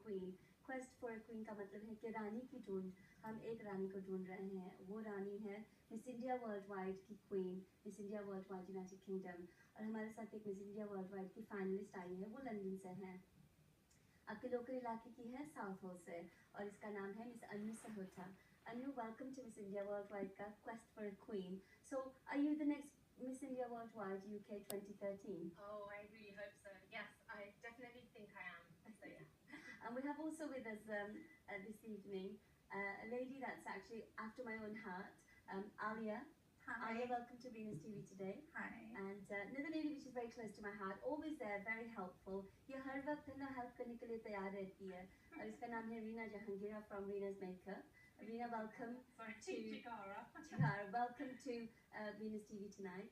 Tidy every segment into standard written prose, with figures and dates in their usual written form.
Queen. Quest for a queen का मतलब है कि रानी की ढूंढ, हम एक रानी को ढूंढ रहे हैं। वो रानी है मिस इंडिया वर्ल्ड वाइड की queen, miss India world wide United kingdom. और हमारे साथ एक मिस इंडिया वर्ल्ड वाइड की फाइनलिस्ट आई है, वो लंदन से हैं, आपके लोकल इलाके की है, साउथ हॉल से, और इसका नाम है miss Anu Sahota. Anu, welcome to Miss India Worldwide Quest for a Queen. So, are you the next Miss India Worldwide UK 2013? Oh, I really hope so. Yes, I definitely think I am. So, yeah. And we have also with us this evening a lady that's actually after my own heart, Alia. Hi. Alia, welcome to Venus TV today. Hi. And another lady which is very close to my heart, always there, very helpful. ये हर वक्त है ना help करने के लिए तैयार रहती है। और इसका नाम है Reena Jahangira from Reena's Makeup. Reena, welcome. Sorry, Jahghara. Jahghara, welcome to Venus TV tonight.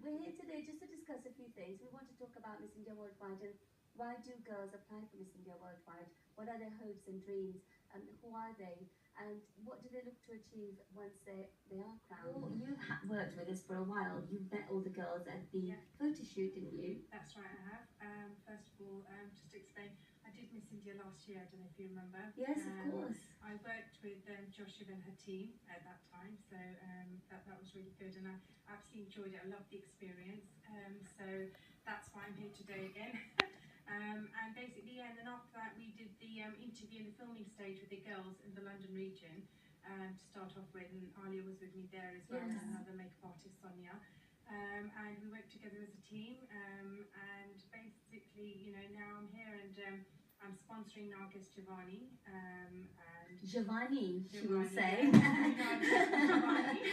We're here today just to discuss a few things. We want to talk about Miss India Worldwide and why do girls apply for Miss India Worldwide? What are their hopes and dreams? Who are they? And what do they look to achieve once they are crowned? Well, you worked with us for a while. You've met all the girls at the photo shoot, didn't you? That's right, I have. First of all, just to explain, I did Miss India last year, I don't know if you remember. Yes, of course. I worked with Joshua and her team at that time, so that was really good, and I absolutely enjoyed it. I loved the experience, so that's why I'm here today again. And basically, and then after that, we did the interview and the filming stage with the girls in the London region to start off with, and Alia was with me there as well, and another makeup artist, Sonia. And we worked together as a team, and basically, you know, now I'm here and I'm sponsoring Nargis Giovanni. Giovanni, she will say. Giovanni.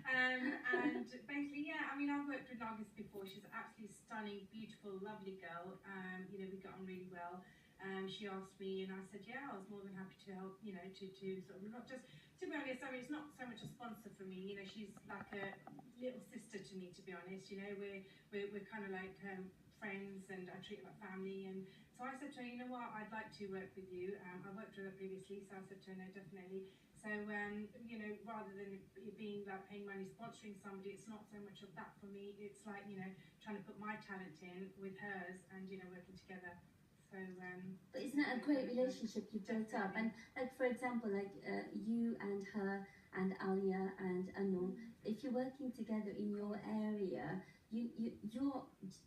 And basically, yeah, I mean, I've worked with Nargis before. She's an absolutely stunning, beautiful, lovely girl. You know, we got on really well. She asked me, and I said, yeah, I was more than happy to help, you know, to sort of, not just, to be honest, I mean, it's not so much a sponsor for me, you know, she's like a little sister to me, to be honest, you know, we're kind of like friends, and I treat her like family, and so I said to her, you know what, I'd like to work with you. I worked with her previously, so I said to her, no, definitely. So, you know, rather than it being like paying money, sponsoring somebody, it's not so much of that for me, it's like, you know, trying to put my talent in with hers, and, you know, working together. So, but isn't it a great relationship you built up? And like, for example, like you and her and Alia and Anu, if you're working together in your area, you're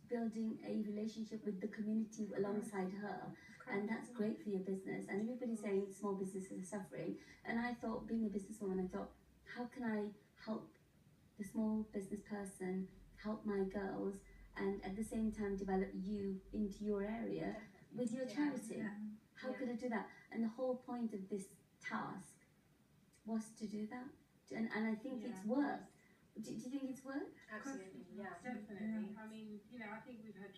building a relationship with the community alongside her, and that's great for your business. And everybody's saying small businesses are suffering, and I thought, being a businesswoman, I thought, how can I help the small business person help my girls, and at the same time develop you into your area with your charity? How could I do that? And the whole point of this task was to do that, and I think it's worked. Do you think it's worked? Absolutely, yeah. Definitely. I mean, you know, I think we've had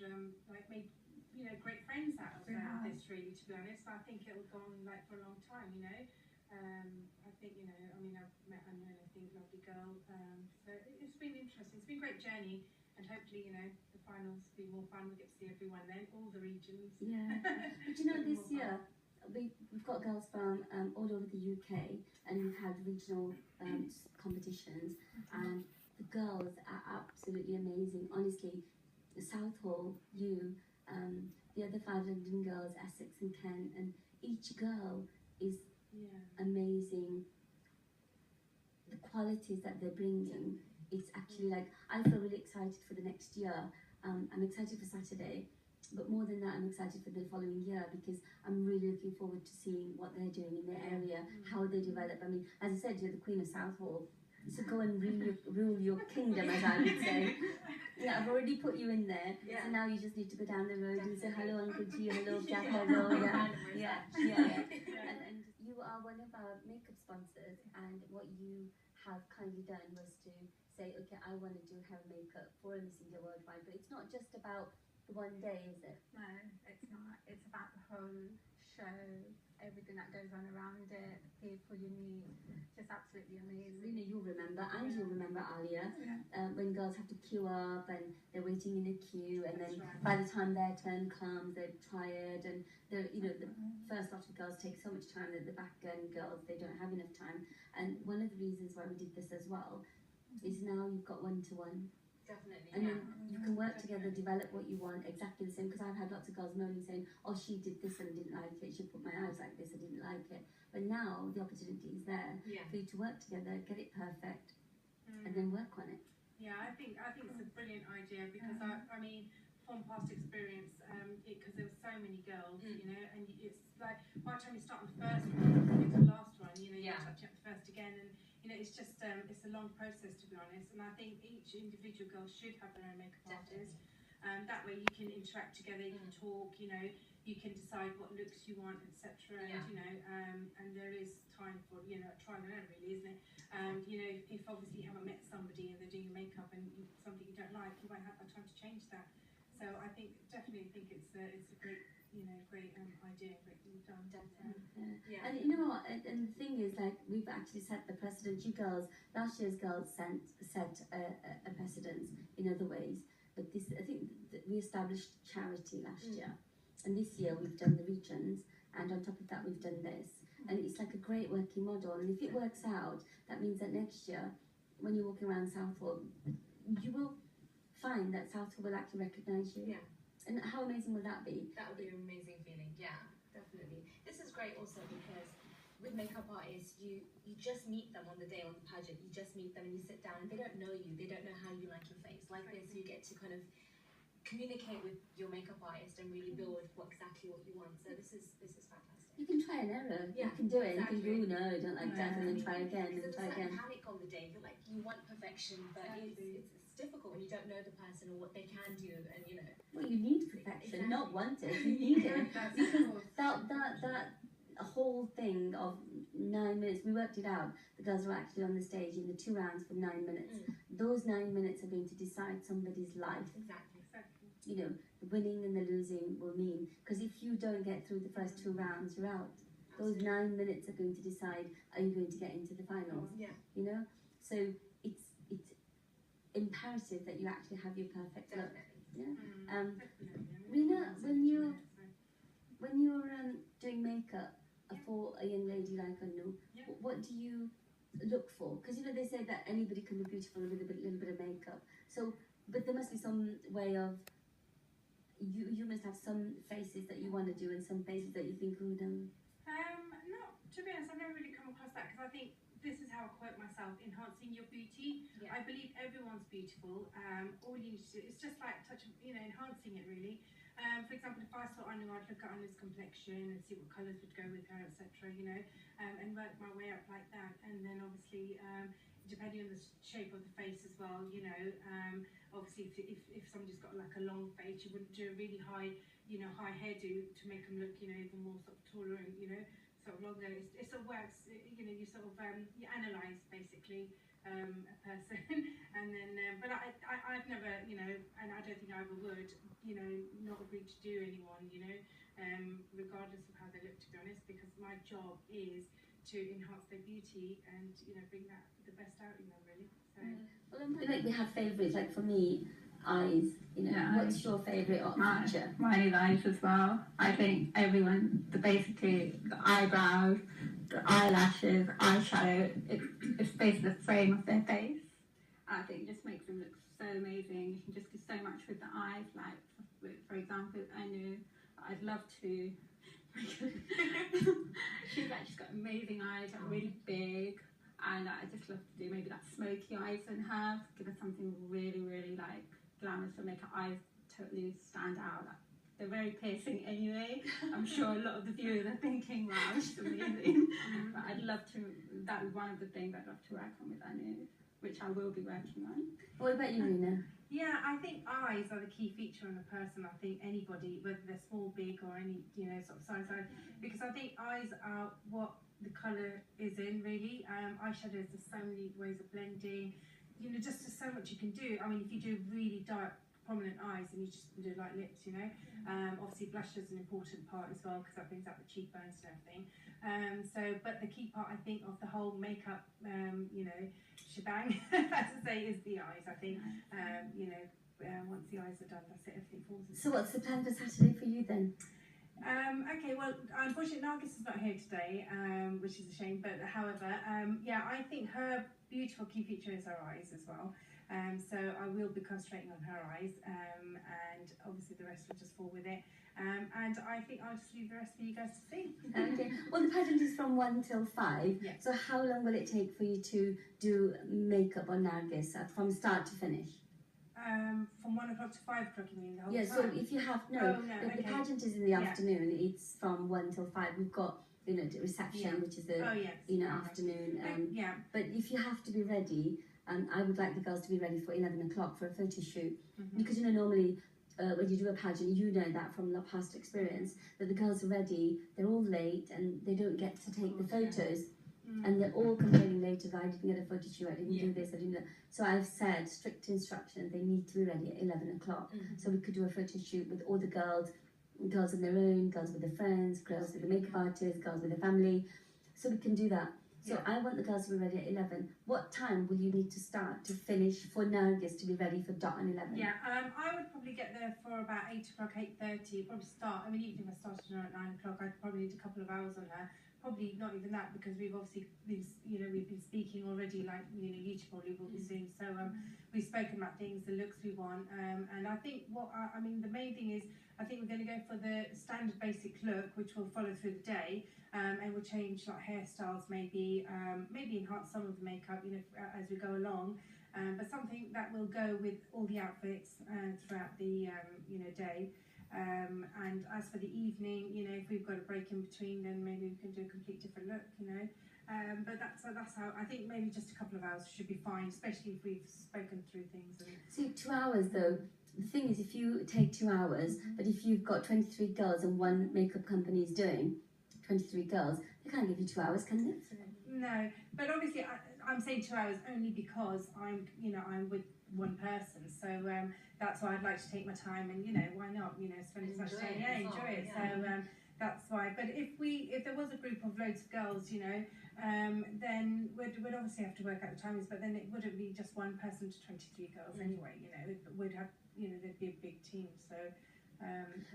like made, you know, great friends out of this, really, to be honest. I think it'll go on like for a long time, you know. I think, you know, I mean, I've met Anu, and I think lovely girl. So it's been interesting. It's been a great journey, and hopefully, you know, the finals will be more fun. We'll get to see everyone then, all the regions. Yeah. But you know, this year we've got girls from all over the UK, and we've had regional competitions, and the girls are absolutely amazing. Honestly, Southall, you, the other 5 London girls, Essex and Kent, and each girl is amazing. The qualities that they're bringing, it's actually like, I feel really excited for the next year. I'm excited for Saturday, but more than that, I'm excited for the following year, because I'm really looking forward to seeing what they're doing in their area, how they develop. I mean, as I said, you're the Queen of Southall, so go and rule your kingdom, as I would say. Yeah, I've already put you in there, so now you just need to go down the road and say hello Uncle G, hello Jack, hello, and you are one of our makeup sponsors, and what you have kindly done was to say, okay, I want to do hair and makeup for Miss India Worldwide, but it's not just about the one day, is it? No, it's not. It's about the whole show, everything that goes on around it, people you meet, just absolutely amazing. Reena, you'll remember, and you'll remember Alia, when girls have to queue up and they're waiting in a queue, and then by the time their turn comes, they're tired, and they're, you know, the first lot of girls take so much time that the back end girls, they don't have enough time. And one of the reasons why we did this as well is now you've got one-to-one Definitely. And then you can work together, Definitely. develop what you want exactly the same. Because I've had lots of girls moaning saying, "Oh, she did this and didn't like it. She put my eyes like this, I didn't like it." But now the opportunity is there Yeah. for you to work together, get it perfect, Mm. and then work on it. Yeah, I think it's a brilliant idea because I mean from past experience, because there were so many girls, you know, and it's like by the time you start on the first one, you get to the last one, you know, Yeah. you're touching up the first again, and you know it's just it's a long process to be honest. And I think each individual girl should have their own makeup artist. That way you can interact together, you can talk, you know, you can decide what looks you want, etc. Yeah. And you know, and there is time for trial and error, really, isn't it? You know, if obviously you haven't met somebody and they're doing your makeup and something you don't like, you won't have that time to change that. So I definitely think it's a great, you know, great idea, great thing you've done. Definitely. Yeah. And you know what? And the thing is, like, we've actually set the precedent. You girls, last year's girls set a precedent in other ways. But this, I think, we established charity last year, and this year we've done the regions, and on top of that we've done this, and it's like a great working model. And if it works out, that means that next year, when you're walking around Southall, you will find that Southall will actually recognise you. Yeah. And how amazing would that be? That would be an amazing feeling. Yeah, definitely. This is great also because with makeup artists, you just meet them on the day on the pageant. You just meet them and you sit down and they don't know you. They don't know how you like your face. Like this, you get to kind of communicate with your makeup artist and really build exactly what you want. So this is fantastic. You can try and error. Yeah, You can do it. exactly. You can go, no, I don't like that, and then try again and Because try it's like again. panic on the day. You're like, you want perfection, but it's difficult when you don't know the person or what they can do, and you know. Well, you need perfection, Exactly. not want it. You need it. That's Because of course. that whole thing of 9 minutes, we worked it out. The girls were actually on the stage in the 2 rounds for 9 minutes. Those 9 minutes are going to decide somebody's life. Exactly. You know, the winning and the losing will mean, because if you don't get through the first 2 rounds, you're out. Those 9 minutes are going to decide, are you going to get into the finals? Yeah. You know, so it's imperative that you actually have your perfect look. Definitely. Yeah. Definitely. Reena, when you're doing makeup for a young lady like Anu, Yeah. what do you look for? Because you know they say that anybody can be beautiful with a little bit of makeup. So, but there must be some way of you must have some faces that you want to do and some faces that you think, oh no. No, to be honest, I've never really come across that because I think this is how I quote myself: enhancing your beauty. Yeah. I believe everyone's beautiful. All you need to do is just like enhancing it really. For example, if I saw Anu, I'd look at Anu's complexion and see what colours would go with her, etc. You know, and work my way up like that. And then obviously, depending on the shape of the face as well, you know, obviously if somebody's got like a long face, you wouldn't do a really high hairdo to make them look, you know, even more sort of taller and, you know, sort of longer. It's a works, you know, you sort of you analyse basically a person, and then but I've never, you know, and I don't think I ever would, you know, not agree to do anyone, you know, regardless of how they look, to be honest, because my job is to enhance their beauty and, you know, bring that the best out in them, really. So Like we have favourites. Like for me, eyes. You know, Yeah, what's your favourite feature? Mine is eyes as well. I think everyone, basically the eyebrows, the eyelashes, eyeshadow, it's basically the frame of their face. I think it just makes them look so amazing. You can just do so much with the eyes. Like, for example, I knew I'd love to. She's got amazing eyes, like really big, and I just love to do maybe like smoky eyes in her, give her something really, really like glamorous to make her eyes totally stand out. Like, they're very piercing anyway. I'm sure a lot of the viewers are thinking, wow, she's amazing. But I'd love to, that was one of the things I'd love to work on with Anu, which I will be working on. What about you, Reena? yeah, I think eyes are the key feature in a person. I think anybody, whether they're small, big, or any, you know, sort of size, because I think eyes are what the colour is in, really. Eyeshadows, there's so many ways of blending. You know, just there's so much you can do. I mean, if you do really dark, prominent eyes, and you just do like lips, you know. Obviously, blush is an important part as well because that brings out the cheekbones and everything. But the key part, I think, of the whole makeup, you know, shebang, as to say, is the eyes. I think, you know, once the eyes are done, that's it. Everything falls into So what's the plan for Saturday for you then? Okay, well, unfortunately, Nargis is not here today, which is a shame. But however, yeah, I think her beautiful key feature is her eyes as well. So I will be concentrating on her eyes, and obviously the rest will just fall with it. And I think I'll just leave the rest for you guys to see. Okay. Well, the pageant is from 1 till 5. Yeah. So how long will it take for you to do makeup on Nargis from start to finish? From 1 o'clock to 5 o'clock, you mean the whole Yeah. time? So if you have the okay. pageant is in the afternoon. It's from 1 till 5. We've got the reception, which is the yes. afternoon. Yeah. But if you have to be ready, I would like the girls to be ready for 11 o'clock for a photo shoot, because normally. When you do a pageant, you know that from your past experience, that the girls are ready, they're all late, and they don't get to take the photos, and they're all complaining later that I didn't get a photo shoot, I didn't do this, I didn't do that. So I've said strict instruction, they need to be ready at 11 o'clock, so we could do a photo shoot with all the girls on their own, girls with their friends, girls with the makeup artist, girls with their family, so we can do that. So I want the girls to be ready at 11. What time will you need to start to finish for Nargis to be ready for dot on 11? Yeah, I would probably get there for about 8 o'clock, 8:30. Probably start. I mean, even if I started her at 9 o'clock, I'd probably need a couple of hours on her. Probably not even that, because we've obviously been, we've been speaking already. Like, you probably will be soon. So we've spoken about things, the looks we want, and I think I mean the main thing is I think we're going to go for the standard basic look, which will follow through the day. And we'll change like hairstyles, maybe enhance some of the makeup, as we go along. But something that will go with all the outfits throughout the day. And as for the evening, if we've got a break in between, then maybe we can do a complete different look, But that's how I think maybe just a couple of hours should be fine, especially if we've spoken through things. See, 2 hours though. The thing is, if you take 2 hours, but if you've got 23 girls and one makeup company is doing 23 girls, they can't give you 2 hours, can they? No, but obviously I'm saying 2 hours only because I'm with one person, so that's why I'd like to take my time and why not spend as much time, enjoy it. So that's why. But if there was a group of loads of girls, then we'd obviously have to work out the timings, but then it wouldn't be just one person to 23 girls anyway. We'd have there'd be a big team, so.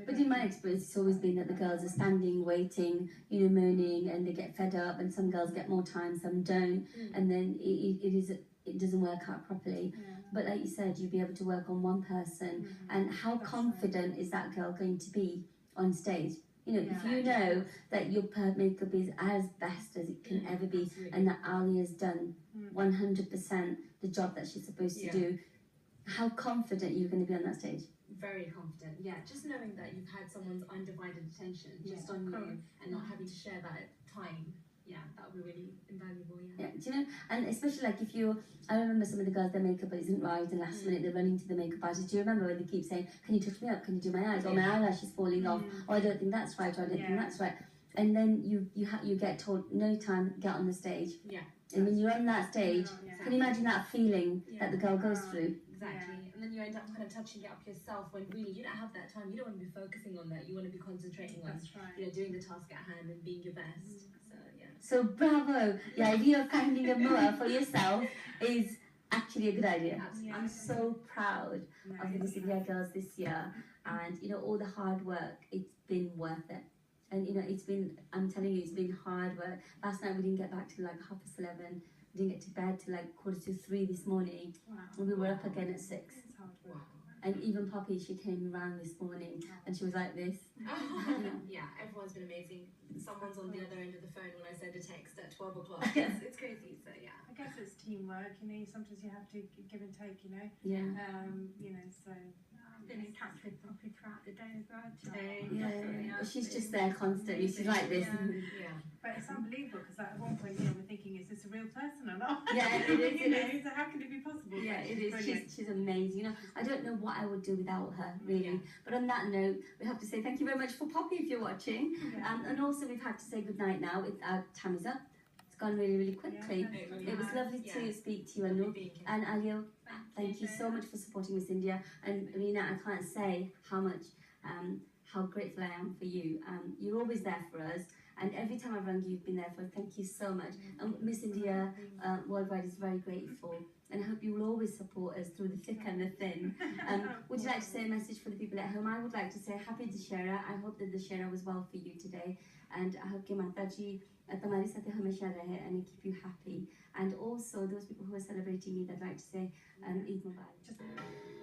But in my experience, it's always been that the girls are standing, waiting, moaning, and they get fed up, and some girls get more time, some don't, and then it doesn't work out properly. But like you said, you'll be able to work on one person, and how confident is that girl going to be on stage? If you know that your makeup is as best as it can ever be, and that Ali has done 100% the job that she's supposed to do, how confident are you going to be on that stage? Very confident, just knowing that you've had someone's undivided attention just on you and not having to share that time, that would be really invaluable. Do you know, and especially like I remember some of the girls, their makeup isn't right, and last minute they're running to the makeup artist. Do you remember when they keep saying, can you touch me up, can you do my eyes, or my eyelash is falling off, or I don't think that's right, or I don't think that's right, and then you get told, no time, get on the stage. And when you're on that stage, can you imagine that feeling that the girl goes through? Exactly. And then you end up kind of touching it up yourself when really you don't have that time. You don't want to be focusing on that. You want to be concentrating on doing the task at hand and being your best. So bravo! The idea of finding a moa for yourself is actually a good idea. I'm so proud of the Miss India girls this year, and all the hard work. It's been worth it. And it's been, I'm telling you, it's been hard work. Last night we didn't get back to like 11:30. We didn't get to bed till like 2:45 this morning. And we were up again at 6. And even Poppy, she came around this morning and she was like this. Everyone's been amazing. Someone's on the other end of the phone when I send a text at 12 o'clock. It's crazy, so I guess it's teamwork, sometimes you have to give and take, so. Been in touch with Poppy throughout the day as well today. She's just there constantly. She's like this. But it's unbelievable because at one point we're thinking, is this a real person or not? It is. So how can it be possible? It is. She's amazing. I don't know what I would do without her, really. But on that note, we have to say thank you very much for Poppy if you're watching. And also we've had to say goodnight now. Our time is up. It's gone really, really quickly. It was lovely to speak to you, Anu. And Alio, thank you so much for supporting Miss India. And Reena, I can't say how grateful I am for you. You're always there for us. And every time I've rung you, you've been there for us. Thank you so much. And Miss India Worldwide is very grateful and I hope you will always support us through the thick and the thin. Would you like to say a message for the people at home? I would like to say happy Dussehra. I hope that Dussehra was well for you today, and I hope कि माता जी तुम्हारे साथ हमेशा रहे and keep you happy. And also those people who are celebrating Eid, I'd like to say Eid Mubarak.